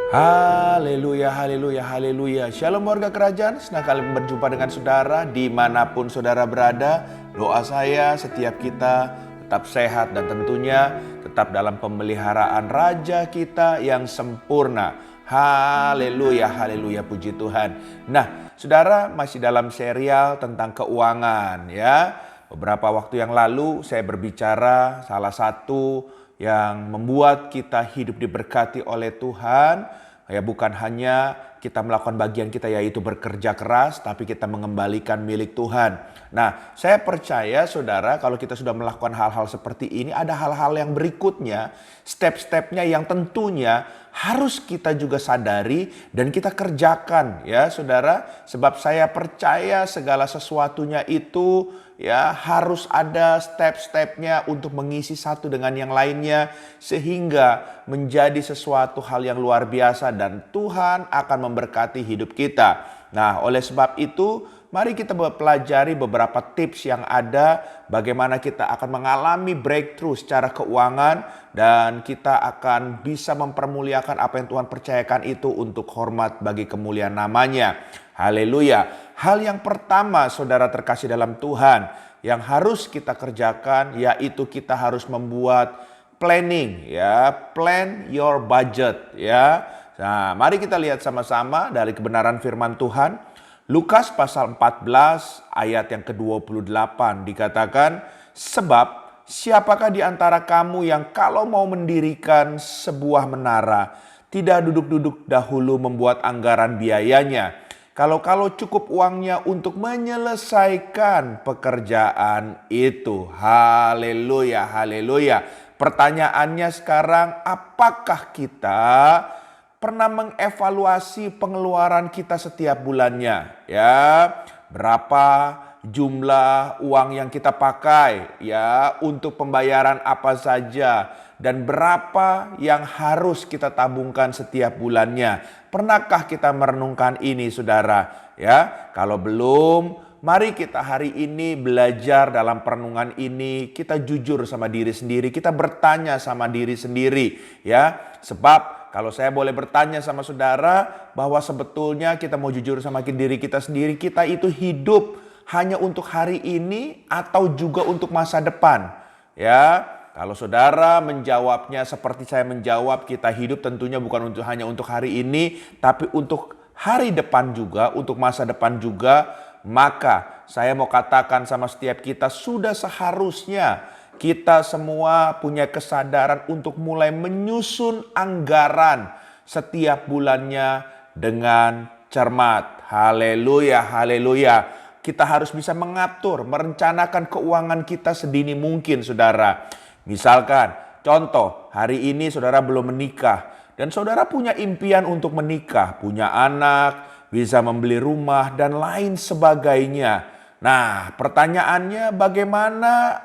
Haleluya, haleluya, haleluya. Shalom warga kerajaan, senang kali berjumpa dengan saudara dimanapun saudara berada. Doa saya setiap kita tetap sehat dan tentunya tetap dalam pemeliharaan Raja kita yang sempurna. Haleluya, haleluya, puji Tuhan. Nah, saudara masih dalam serial tentang keuangan ya. Beberapa waktu yang lalu saya berbicara salah satu yang membuat kita hidup diberkati oleh Tuhan, ya bukan hanya kita melakukan bagian kita yaitu bekerja keras, tapi kita mengembalikan milik Tuhan. Nah, saya percaya saudara kalau kita sudah melakukan hal-hal seperti ini, ada hal-hal yang berikutnya, step-stepnya yang tentunya harus kita juga sadari dan kita kerjakan ya saudara. Sebab saya percaya segala sesuatunya itu ya harus ada step-stepnya untuk mengisi satu dengan yang lainnya sehingga menjadi sesuatu hal yang luar biasa dan Tuhan akan memberkati hidup kita. Nah, oleh sebab itu mari kita pelajari beberapa tips yang ada bagaimana kita akan mengalami breakthrough secara keuangan dan kita akan bisa mempermuliakan apa yang Tuhan percayakan itu untuk hormat bagi kemuliaan namanya. Haleluya. Hal yang pertama saudara terkasih dalam Tuhan yang harus kita kerjakan yaitu kita harus membuat planning ya, plan your budget ya. Nah, mari kita lihat sama-sama dari kebenaran firman Tuhan. Lukas pasal 14 ayat yang ke-28 dikatakan, sebab siapakah di antara kamu yang kalau mau mendirikan sebuah menara tidak duduk-duduk dahulu membuat anggaran biayanya. Kalau cukup uangnya untuk menyelesaikan pekerjaan itu. Haleluya, haleluya. Pertanyaannya sekarang, apakah kita pernah mengevaluasi pengeluaran kita setiap bulannya? Ya, berapa jumlah uang yang kita pakai ya untuk pembayaran apa saja dan berapa yang harus kita tabungkan setiap bulannya. Pernahkah kita merenungkan ini saudara? Ya, kalau belum, mari kita hari ini belajar dalam perenungan ini. Kita jujur sama diri sendiri, kita bertanya sama diri sendiri ya. Sebab kalau saya boleh bertanya sama saudara bahwa sebetulnya kita mau jujur sama diri kita sendiri, kita itu hidup hanya untuk hari ini atau juga untuk masa depan ya. Kalau saudara menjawabnya seperti saya menjawab, kita hidup tentunya bukan hanya untuk hari ini, tapi untuk hari depan juga, untuk masa depan juga. Maka saya mau katakan sama setiap kita, sudah seharusnya kita semua punya kesadaran untuk mulai menyusun anggaran setiap bulannya dengan cermat. Haleluya, haleluya. Kita harus bisa mengatur, merencanakan keuangan kita sedini mungkin saudara. Misalkan, contoh, hari ini saudara belum menikah dan saudara punya impian untuk menikah, punya anak, bisa membeli rumah dan lain sebagainya. Nah, pertanyaannya bagaimana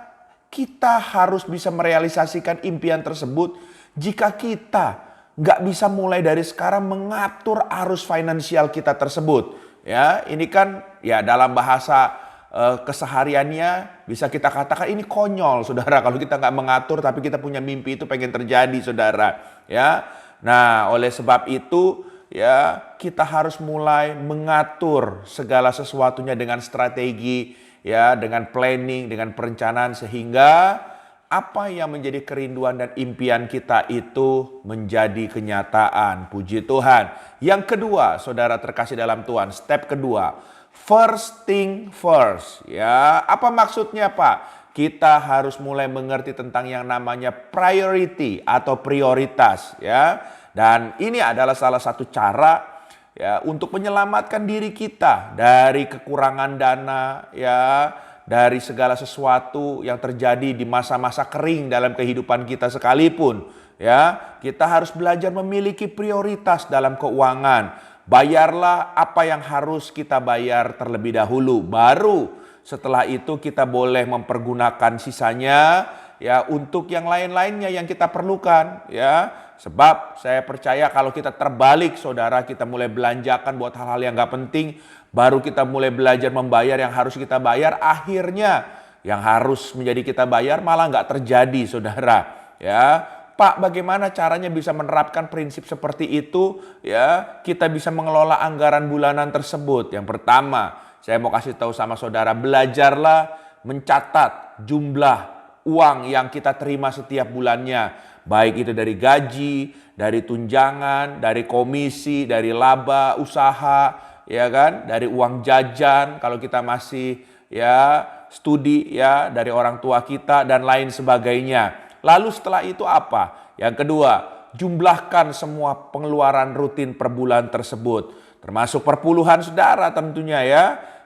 kita harus bisa merealisasikan impian tersebut jika kita nggak bisa mulai dari sekarang mengatur arus finansial kita tersebut. Ya, ini kan ya dalam bahasa kesehariannya bisa kita katakan ini konyol saudara kalau kita nggak mengatur tapi kita punya mimpi itu pengen terjadi saudara ya. Nah, oleh sebab itu ya kita harus mulai mengatur segala sesuatunya dengan strategi ya, dengan planning, dengan perencanaan sehingga apa yang menjadi kerinduan dan impian kita itu menjadi kenyataan. Puji Tuhan. Yang kedua, saudara terkasih dalam Tuhan, step kedua, first thing first. Ya, apa maksudnya Pak? Kita harus mulai mengerti tentang yang namanya priority atau prioritas ya. Dan ini adalah salah satu cara ya untuk menyelamatkan diri kita dari kekurangan dana ya, dari segala sesuatu yang terjadi di masa-masa kering dalam kehidupan kita sekalipun ya. Kita harus belajar memiliki prioritas dalam keuangan. Bayarlah apa yang harus kita bayar terlebih dahulu, baru setelah itu kita boleh mempergunakan sisanya ya untuk yang lain-lainnya yang kita perlukan ya. Sebab saya percaya kalau kita terbalik saudara, kita mulai belanjakan buat hal-hal yang gak penting, baru kita mulai belajar membayar yang harus kita bayar, akhirnya yang harus menjadi kita bayar malah gak terjadi saudara ya. Pak, bagaimana caranya bisa menerapkan prinsip seperti itu? Ya, kita bisa mengelola anggaran bulanan tersebut. Yang pertama, saya mau kasih tahu sama saudara, belajarlah mencatat jumlah uang yang kita terima setiap bulannya. Baik itu dari gaji, dari tunjangan, dari komisi, dari laba usaha, ya kan? Dari uang jajan kalau kita masih ya studi ya dari orang tua kita dan lain sebagainya. Lalu setelah itu apa? Yang kedua, jumlahkan semua pengeluaran rutin per bulan tersebut. Termasuk perpuluhan saudara tentunya ya.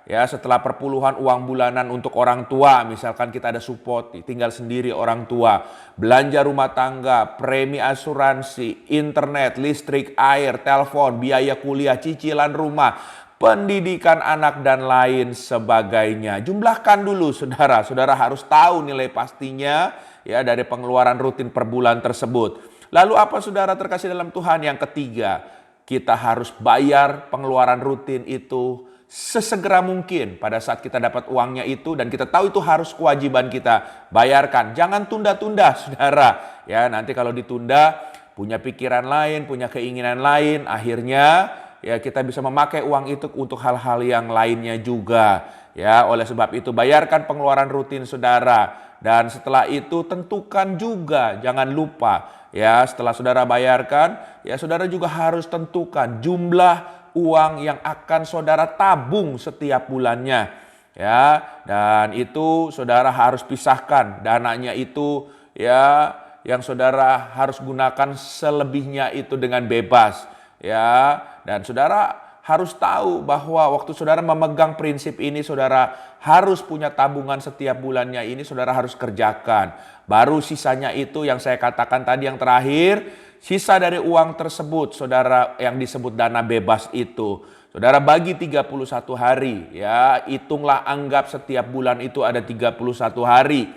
Ya, setelah perpuluhan uang bulanan untuk orang tua, misalkan kita ada support, tinggal sendiri orang tua, belanja rumah tangga, premi asuransi, internet, listrik, air, telepon, biaya kuliah, cicilan rumah, pendidikan anak dan lain sebagainya. Jumlahkan dulu saudara. Saudara harus tahu nilai pastinya ya dari pengeluaran rutin per bulan tersebut. Lalu apa saudara terkasih dalam Tuhan? Yang ketiga, kita harus bayar pengeluaran rutin itu sesegera mungkin pada saat kita dapat uangnya itu dan kita tahu itu harus kewajiban kita, bayarkan. Jangan tunda-tunda saudara. Ya, nanti kalau ditunda punya pikiran lain, punya keinginan lain, akhirnya ya kita bisa memakai uang itu untuk hal-hal yang lainnya juga. Ya, oleh sebab itu bayarkan pengeluaran rutin saudara. Dan setelah itu tentukan juga, jangan lupa ya setelah saudara bayarkan, ya saudara juga harus tentukan jumlah uang yang akan saudara tabung setiap bulannya. Ya, dan itu saudara harus pisahkan dananya itu ya yang saudara harus gunakan selebihnya itu dengan bebas. Ya, dan saudara harus tahu bahwa waktu saudara memegang prinsip ini, saudara harus punya tabungan setiap bulannya ini, saudara harus kerjakan. Baru sisanya itu yang saya katakan tadi yang terakhir, sisa dari uang tersebut, saudara yang disebut dana bebas itu. Saudara bagi 31 hari, ya hitunglah anggap setiap bulan itu ada 31 hari.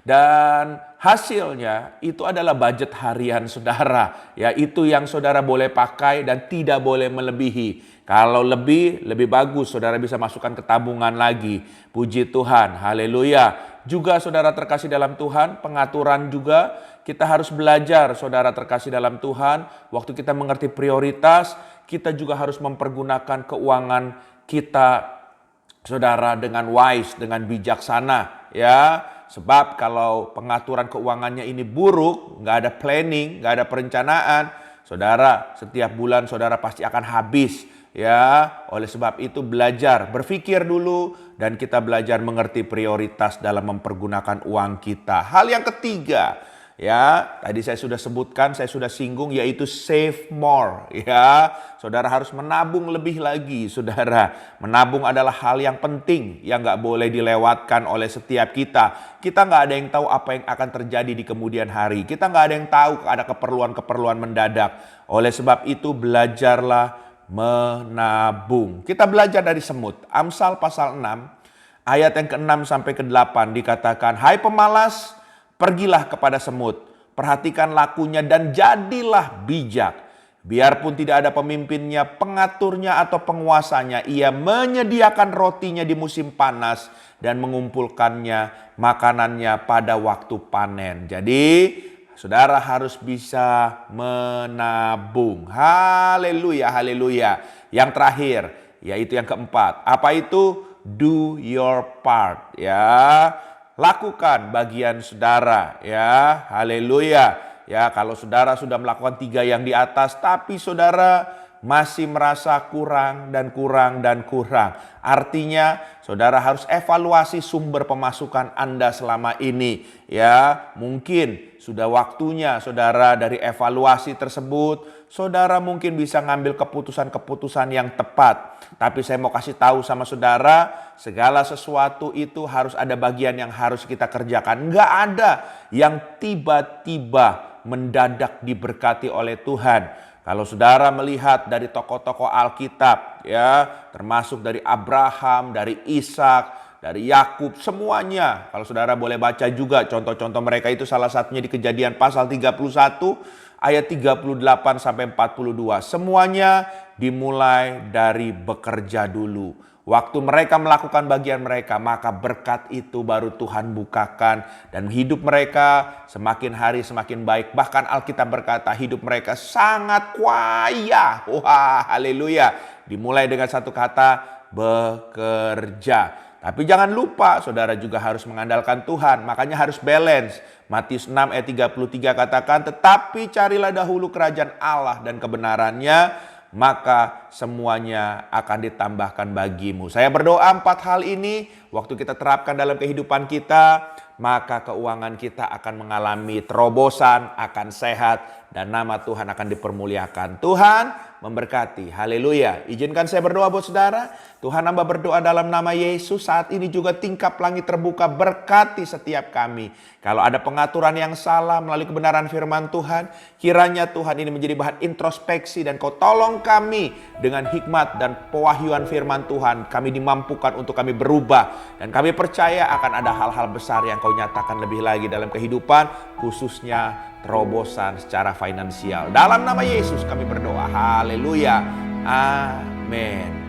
Dan hasilnya itu adalah budget harian saudara. Ya, itu yang saudara boleh pakai dan tidak boleh melebihi. Kalau lebih bagus saudara bisa masukkan ke tabungan lagi. Puji Tuhan, haleluya. Juga saudara terkasih dalam Tuhan, pengaturan juga kita harus belajar saudara terkasih dalam Tuhan. Waktu kita mengerti prioritas, kita juga harus mempergunakan keuangan kita saudara dengan wise, dengan bijaksana ya. Sebab kalau pengaturan keuangannya ini buruk, nggak ada planning, nggak ada perencanaan, saudara setiap bulan saudara pasti akan habis. Ya, oleh sebab itu belajar, berpikir dulu dan kita belajar mengerti prioritas dalam mempergunakan uang kita. Hal yang ketiga, ya, tadi saya sudah sebutkan, saya sudah singgung yaitu save more. Ya, saudara harus menabung lebih lagi, saudara. Menabung adalah hal yang penting yang nggak boleh dilewatkan oleh setiap kita. Kita nggak ada yang tahu apa yang akan terjadi di kemudian hari. Kita nggak ada yang tahu ada keperluan-keperluan mendadak. Oleh sebab itu belajarlah menabung. Kita belajar dari semut. Amsal pasal 6 ayat yang ke-6 sampai ke-8 dikatakan, "Hai pemalas, pergilah kepada semut, perhatikan lakunya dan jadilah bijak. Biarpun tidak ada pemimpinnya, pengaturnya atau penguasanya, ia menyediakan rotinya di musim panas dan mengumpulkannya makanannya pada waktu panen." Jadi saudara harus bisa menabung. Haleluya, haleluya. Yang terakhir, yaitu yang keempat. Apa itu? Do your part. Ya, lakukan bagian saudara. Ya, haleluya. Ya, kalau saudara sudah melakukan 3 yang di atas, tapi saudara masih merasa kurang dan kurang dan kurang. Artinya saudara harus evaluasi sumber pemasukan Anda selama ini. Ya, mungkin sudah waktunya saudara dari evaluasi tersebut, saudara mungkin bisa ngambil keputusan-keputusan yang tepat. Tapi saya mau kasih tahu sama saudara, segala sesuatu itu harus ada bagian yang harus kita kerjakan. Enggak ada yang tiba-tiba mendadak diberkati oleh Tuhan. Kalau saudara melihat dari tokoh-tokoh Alkitab, ya, termasuk dari Abraham, dari Ishak, dari Yakub, semuanya. Kalau saudara boleh baca juga contoh-contoh mereka itu, salah satunya di Kejadian pasal 31, ayat 38 sampai 42. Semuanya dimulai dari bekerja dulu. Waktu mereka melakukan bagian mereka, maka berkat itu baru Tuhan bukakan. Dan hidup mereka semakin hari semakin baik. Bahkan Alkitab berkata hidup mereka sangat kaya. Wah, haleluya. Dimulai dengan satu kata, bekerja. Tapi jangan lupa, saudara juga harus mengandalkan Tuhan. Makanya harus balance. Matius 6 ayat 33 katakan, tetapi carilah dahulu kerajaan Allah dan kebenarannya, maka semuanya akan ditambahkan bagimu. Saya berdoa 4 hal ini, waktu kita terapkan dalam kehidupan kita, maka keuangan kita akan mengalami terobosan, akan sehat, dan nama Tuhan akan dipermuliakan. Tuhan memberkati. Haleluya. Izinkan saya berdoa buat saudara. Tuhan, hamba berdoa dalam nama Yesus. Saat ini juga tingkap langit terbuka, berkati setiap kami. Kalau ada pengaturan yang salah melalui kebenaran firman Tuhan, kiranya Tuhan ini menjadi bahan introspeksi dan Kau tolong kami dengan hikmat dan pewahyuan firman Tuhan. Kami dimampukan untuk kami berubah. Dan kami percaya akan ada hal-hal besar yang Kau nyatakan lebih lagi dalam kehidupan, khususnya terobosan secara finansial. Dalam nama Yesus kami berdoa. Haleluya. Amin.